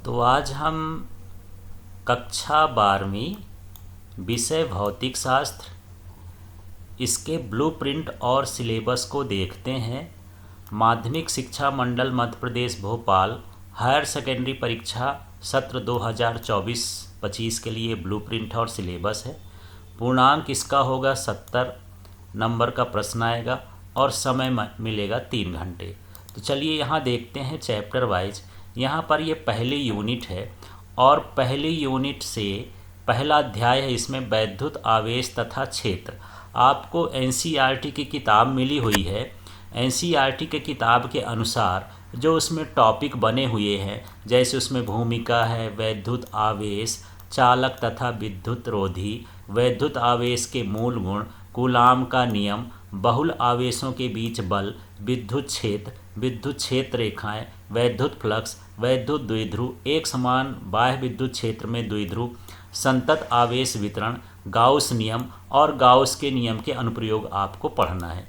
तो आज हम कक्षा 12वीं विषय भौतिक शास्त्र इसके ब्लूप्रिंट और सिलेबस को देखते हैं। माध्यमिक शिक्षा मंडल मध्य प्रदेश भोपाल हायर सेकेंडरी परीक्षा सत्र 2024-25 के लिए ब्लूप्रिंट और सिलेबस है। पूर्णांक इसका होगा 70 नंबर का प्रश्न आएगा और समय मिलेगा 3 घंटे। तो चलिए यहाँ देखते हैं चैप्टर वाइज। यहाँ पर ये पहली यूनिट है और पहली यूनिट से पहला अध्याय है, इसमें वैद्युत आवेश तथा क्षेत्र। आपको एनसीईआरटी की किताब मिली हुई है। एनसीईआरटी के किताब के अनुसार जो उसमें टॉपिक बने हुए हैं, जैसे उसमें भूमिका है, वैद्युत आवेश, चालक तथा विद्युत रोधी, वैद्युत आवेश के मूल गुण, कूलाम का नियम, बहुल आवेशों के बीच बल, विद्युत क्षेत्र रेखाएं, वैद्युत फ्लक्स, वैद्युत द्विध्रुव, एक समान बाह्य विद्युत क्षेत्र में द्विध्रुव, संतत आवेश वितरण, गाउस नियम और गाउस के नियम के अनुप्रयोग आपको पढ़ना है।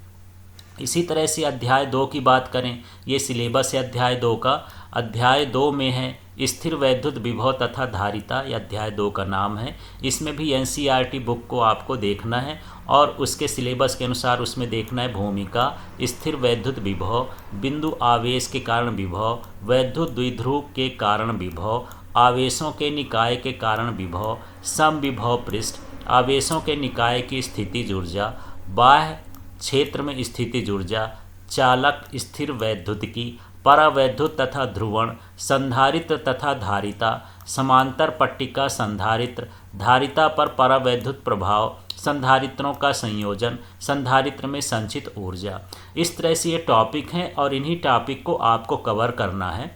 इसी तरह से अध्याय 2 की बात करें, ये सिलेबस है अध्याय 2 का। अध्याय 2 में है स्थिर वैद्युत विभव तथा धारिता, यह अध्याय 2 का नाम है। इसमें भी एनसीईआरटी बुक को आपको देखना है और उसके सिलेबस के अनुसार उसमें देखना है भूमिका, स्थिर वैद्युत विभव, बिंदु आवेश के कारण विभव, वैद्युत द्विध्रुव के कारण विभव, आवेशों के निकाय के कारण विभव, समविभव पृष्ठ, आवेशों के निकाय की स्थितिज ऊर्जा, बाह्य क्षेत्र में स्थितिज ऊर्जा, चालक स्थिर वैद्युतिकी, परावैद्युत तथा ध्रुवण, संधारित्र तथा धारिता, समांतर पट्टिका संधारित्र, धारिता पर परावैद्युत प्रभाव, संधारित्रों का संयोजन, संधारित्र में संचित ऊर्जा। इस तरह से ये टॉपिक हैं और इन्हीं टॉपिक को आपको कवर करना है।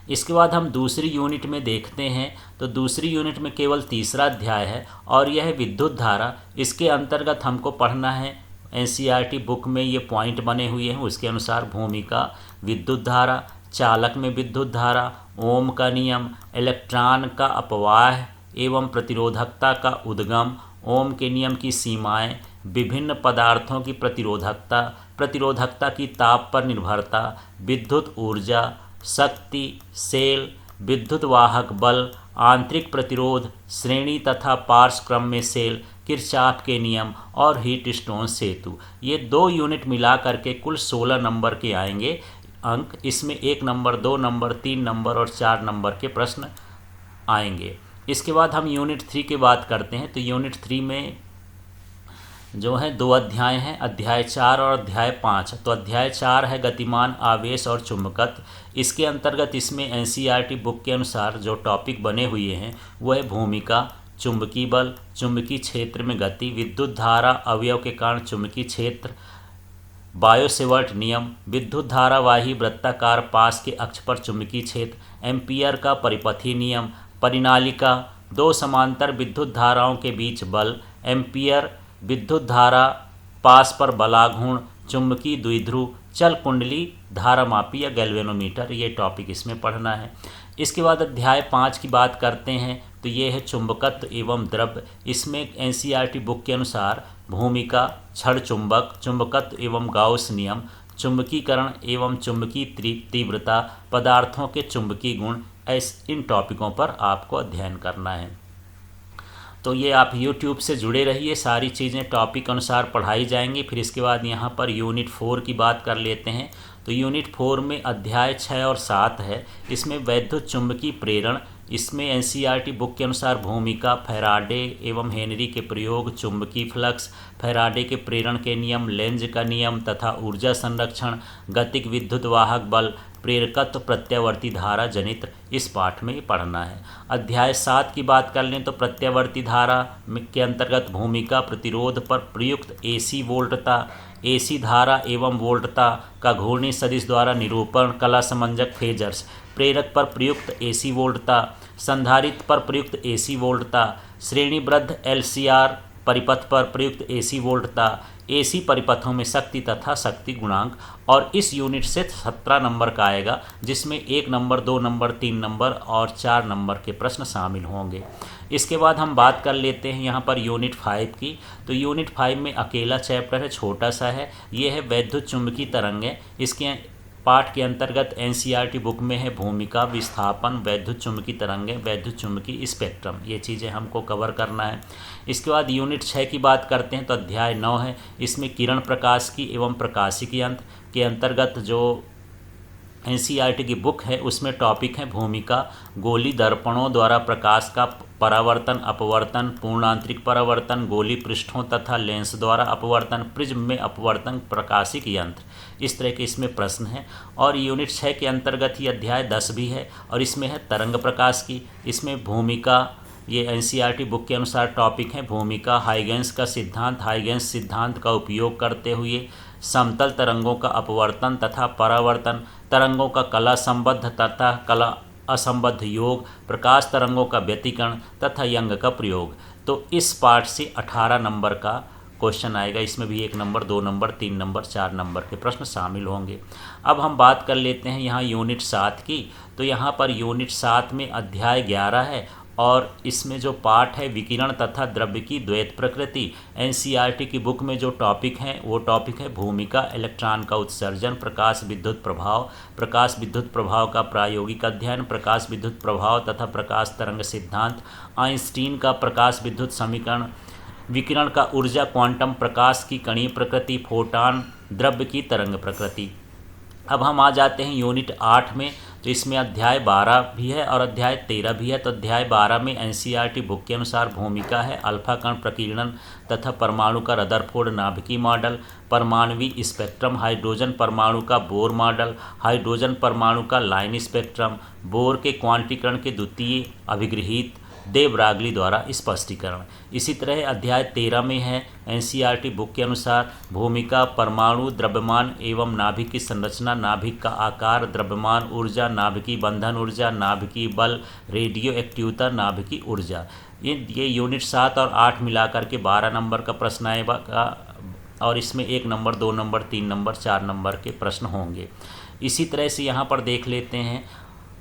इसके बाद हम दूसरी यूनिट में देखते हैं। तो दूसरी यूनिट में केवल तीसरा अध्याय है और यह है विद्युत धारा। इसके अंतर्गत हमको पढ़ना है, एनसीईआरटी बुक में ये पॉइंट बने हुए हैं, उसके अनुसार भूमिका, विद्युत धारा, चालक में विद्युत धारा, ओम का नियम, इलेक्ट्रॉन का अपवाह एवं प्रतिरोधकता का उद्गम, ओम के नियम की सीमाएं, विभिन्न पदार्थों की प्रतिरोधकता, प्रतिरोधकता की ताप पर निर्भरता, विद्युत ऊर्जा, शक्ति, सेल, विद्युत वाहक बल, आंतरिक प्रतिरोध, श्रेणी तथा पार्श्व क्रम में सेल, किरचॉफ के नियम और हीट स्टोन सेतु। ये 2 यूनिट मिला करके कुल 16 नंबर के आएंगे अंक। इसमें 1 नंबर, 2 नंबर, 3 नंबर और 4 नंबर के प्रश्न आएंगे। इसके बाद हम यूनिट 3 की बात करते हैं। तो यूनिट 3 में जो है 2 अध्याय हैं, अध्याय 4 और अध्याय 5। तो अध्याय 4 है गतिमान आवेश और चुंबकत्व। इसके अंतर्गत इसमें एनसीईआरटी बुक के अनुसार जो टॉपिक बने हुए हैं वो है भूमिका, चुंबकीय बल, चुंबकीय क्षेत्र में गति, विद्युत धारा अवयव के कारण चुंबकीय क्षेत्र, बायो-सेवर्ट नियम, विद्युत धारावाही वृत्ताकार पास के अक्ष पर चुंबकीय क्षेत्र, एम्पियर का परिपथीय नियम, परिनालिका, 2 समांतर विद्युत धाराओं के बीच बल, एम्पियर, विद्युत धारा पास पर बलाघूर्ण, चुंबकीय द्विध्रुव, चल कुंडली, धारामापी या गैल्वेनोमीटर, ये टॉपिक इसमें पढ़ना है। इसके बाद अध्याय 5 की बात करते हैं। तो ये है चुंबकत्व एवं द्रव्य। इसमें एनसीईआरटी बुक के अनुसार भूमिका, क्षण चुंबक, चुंबकत्व एवं गाउस नियम, चुंबकीकरण एवं चुंबकीय तीव्रता, पदार्थों के चुंबकीय गुण, इन टॉपिकों पर आपको अध्ययन करना है। तो ये आप YouTube से जुड़े रहिए, सारी चीज़ें टॉपिक अनुसार पढ़ाई जाएंगी। फिर इसके बाद यहाँ पर यूनिट 4 की बात कर लेते हैं। तो यूनिट 4 में अध्याय 6 और 7 है। इसमें वैद्युत चुंबकीय प्रेरण, इसमें एनसीईआरटी बुक के अनुसार भूमिका, फैराडे एवं हेनरी के प्रयोग, चुंबकीय फ्लक्स, फैराडे के प्रेरण के नियम, लेंज का नियम तथा ऊर्जा संरक्षण, गतिक विद्युत वाहक बल, प्रेरकत्व, प्रत्यावर्ती धारा जनित्र, इस पाठ में पढ़ना है। अध्याय 7 की बात कर लें तो प्रत्यावर्ती धारा के अंतर्गत भूमिका, प्रतिरोध पर प्रयुक्त एसी वोल्टता, एसी धारा एवं वोल्टता का घूर्णी सदिश द्वारा निरूपण, कला समंजक फेजर्स, प्रेरक पर प्रयुक्त एसी वोल्टता, संधारित्र पर प्रयुक्त एसी वोल्टता, श्रेणीबद्ध एलसीआर परिपथ पर प्रयुक्त एसी वोल्टता, एसी परिपथों में शक्ति तथा शक्ति गुणांक। और इस यूनिट से 17 नंबर का आएगा, जिसमें 1 नंबर, 2 नंबर, 3 नंबर और 4 नंबर के प्रश्न शामिल होंगे। इसके बाद हम बात कर लेते हैं यहाँ पर यूनिट 5 की। तो यूनिट 5 में अकेला चैप्टर है, छोटा सा है, ये है वैद्युत चुंबकीय तरंगें। इसके पाठ के अंतर्गत एनसीईआरटी बुक में है भूमिका, विस्थापन, वैद्युत चुंबकीय तरंगें, वैद्युत चुंबकीय स्पेक्ट्रम, ये चीज़ें हमको कवर करना है। इसके बाद यूनिट 6 की बात करते हैं तो अध्याय 9 है। इसमें किरण प्रकाश की एवं प्रकाशिकी यंत्र के अंतर्गत जो एनसीईआरटी की बुक है उसमें टॉपिक है भूमिका, गोली दर्पणों द्वारा प्रकाश का परावर्तन अपवर्तन, पूर्णांतरिक परावर्तन, गोली पृष्ठों तथा लेंस द्वारा अपवर्तन, प्रिज्म में अपवर्तन, प्रकाशिक यंत्र, इस तरह के इसमें प्रश्न हैं। और यूनिट 6 के अंतर्गत ही अध्याय 10 भी है और इसमें है तरंग प्रकाश की। इसमें भूमिका, ये एनसीईआरटी बुक के अनुसार टॉपिक है भूमिका, हाइगेंस का सिद्धांत, हाइगेंस सिद्धांत का उपयोग करते हुए समतल तरंगों का अपवर्तन तथा परावर्तन, तरंगों का कला संबद्ध तथा कला असंबद्ध योग, प्रकाश तरंगों का व्यतिकरण तथा यंग का प्रयोग। तो इस पार्ट से 18 नंबर का क्वेश्चन आएगा। इसमें भी 1 नंबर, 2 नंबर, 3 नंबर, 4 नंबर के प्रश्न शामिल होंगे। अब हम बात कर लेते हैं यहाँ यूनिट 7 की। तो यहाँ पर यूनिट 7 में अध्याय 11 है और इसमें जो पाठ है विकिरण तथा द्रव्य की द्वैत प्रकृति। एनसीईआरटी की बुक में जो टॉपिक है वो टॉपिक है भूमिका, इलेक्ट्रॉन का उत्सर्जन, प्रकाश विद्युत प्रभाव, प्रकाश विद्युत प्रभाव का प्रायोगिक अध्ययन, प्रकाश विद्युत प्रभाव तथा प्रकाश तरंग सिद्धांत, आइंस्टीन का प्रकाश विद्युत समीकरण, विकिरण का ऊर्जा, क्वांटम प्रकाश की कणीय प्रकृति, फोटॉन, द्रव्य की तरंग प्रकृति। अब हम आ जाते हैं यूनिट 8 में। तो इसमें अध्याय 12 भी है और अध्याय 13 भी है। तो अध्याय 12 में एनसीईआरटी बुक के अनुसार भूमिका है अल्फा कण प्रकीर्णन तथा परमाणु का रदरफोर्ड नाभिकीय मॉडल, परमाणुवीय स्पेक्ट्रम, हाइड्रोजन परमाणु का बोर मॉडल, हाइड्रोजन परमाणु का लाइन स्पेक्ट्रम, बोर के क्वांटीकरण के द्वितीय अभिगृहित, दे ब्रागली द्वारा स्पष्टीकरण। इसी तरह अध्याय 13 में है एनसीईआरटी बुक के अनुसार भूमिका, परमाणु, द्रव्यमान एवं नाभिक की संरचना, नाभिक का आकार, द्रव्यमान ऊर्जा, नाभिकीय बंधन ऊर्जा, नाभिकीय बल, रेडियो एक्टिवता, नाभिकीय ऊर्जा। ये यूनिट 7 और 8 मिलाकर के 12 नंबर का प्रश्न आएगा और इसमें 1 नंबर, 2 नंबर, 3 नंबर, 4 नंबर के प्रश्न होंगे। इसी तरह से यहाँ पर देख लेते हैं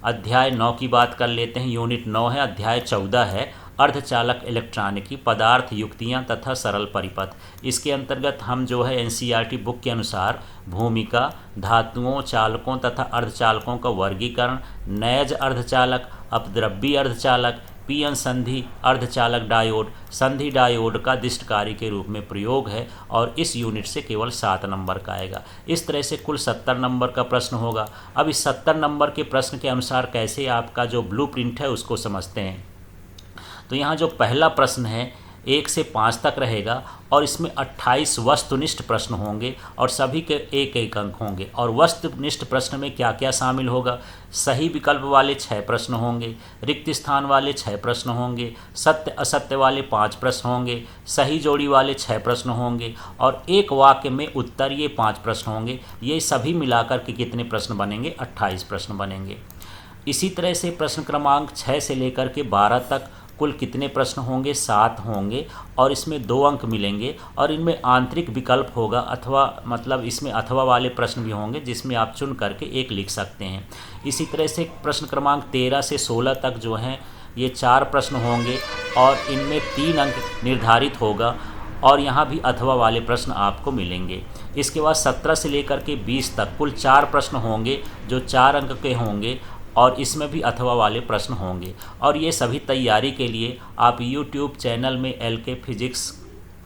अध्याय 9 की बात कर लेते हैं। यूनिट 9 है। अध्याय 14 है अर्धचालक इलेक्ट्रॉनिकी, पदार्थ, युक्तियाँ तथा सरल परिपथ। इसके अंतर्गत हम जो है एनसीईआरटी बुक के अनुसार भूमिका, धातुओं, चालकों तथा अर्धचालकों का वर्गीकरण, नैज अर्धचालक, अपद्रव्यी अर्धचालक, पीएन संधि अर्धचालक डायोड, संधि डायोड का दिष्टकारी के रूप में प्रयोग है और इस यूनिट से केवल 7 नंबर का आएगा। इस तरह से कुल 70 नंबर का प्रश्न होगा। अब इस 70 नंबर के प्रश्न के अनुसार कैसे आपका जो ब्लूप्रिंट है उसको समझते हैं। तो यहाँ जो पहला प्रश्न है 1 से 5 तक रहेगा और इसमें 28 वस्तुनिष्ठ प्रश्न होंगे और सभी के 1-1 अंक होंगे। और वस्तुनिष्ठ प्रश्न में क्या क्या शामिल होगा? सही विकल्प वाले 6 प्रश्न होंगे, रिक्त स्थान वाले 6 प्रश्न होंगे, सत्य असत्य वाले 5 प्रश्न होंगे, सही जोड़ी वाले 6 प्रश्न होंगे और एक वाक्य में उत्तर, ये 5 प्रश्न होंगे। ये सभी मिलाकर के कितने प्रश्न बनेंगे? 28 प्रश्न बनेंगे। इसी तरह से प्रश्न क्रमांक 6 से लेकर के 12 तक कुल कितने प्रश्न होंगे? 7 होंगे और इसमें 2 अंक मिलेंगे और इनमें आंतरिक विकल्प होगा अथवा मतलब इसमें अथवा वाले प्रश्न भी होंगे जिसमें आप चुन करके 1 लिख सकते हैं। इसी तरह से प्रश्न क्रमांक 13 से 16 तक जो हैं ये 4 प्रश्न होंगे और इनमें 3 अंक निर्धारित होगा और यहाँ भी अथवा वाले प्रश्न आपको मिलेंगे। इसके बाद 17 से लेकर के 20 तक कुल 4 प्रश्न होंगे जो 4 अंक के होंगे और इसमें भी अथवा वाले प्रश्न होंगे। और ये सभी तैयारी के लिए आप YouTube चैनल में LK फिजिक्स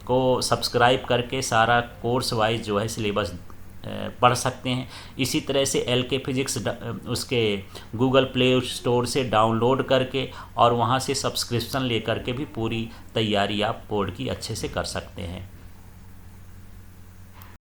को सब्सक्राइब करके सारा कोर्स वाइज जो है सिलेबस पढ़ सकते हैं। इसी तरह से LK फिजिक्स उसके गूगल प्ले स्टोर से डाउनलोड करके और वहाँ से सब्सक्रिप्शन लेकर के भी पूरी तैयारी आप बोर्ड की अच्छे से कर सकते हैं।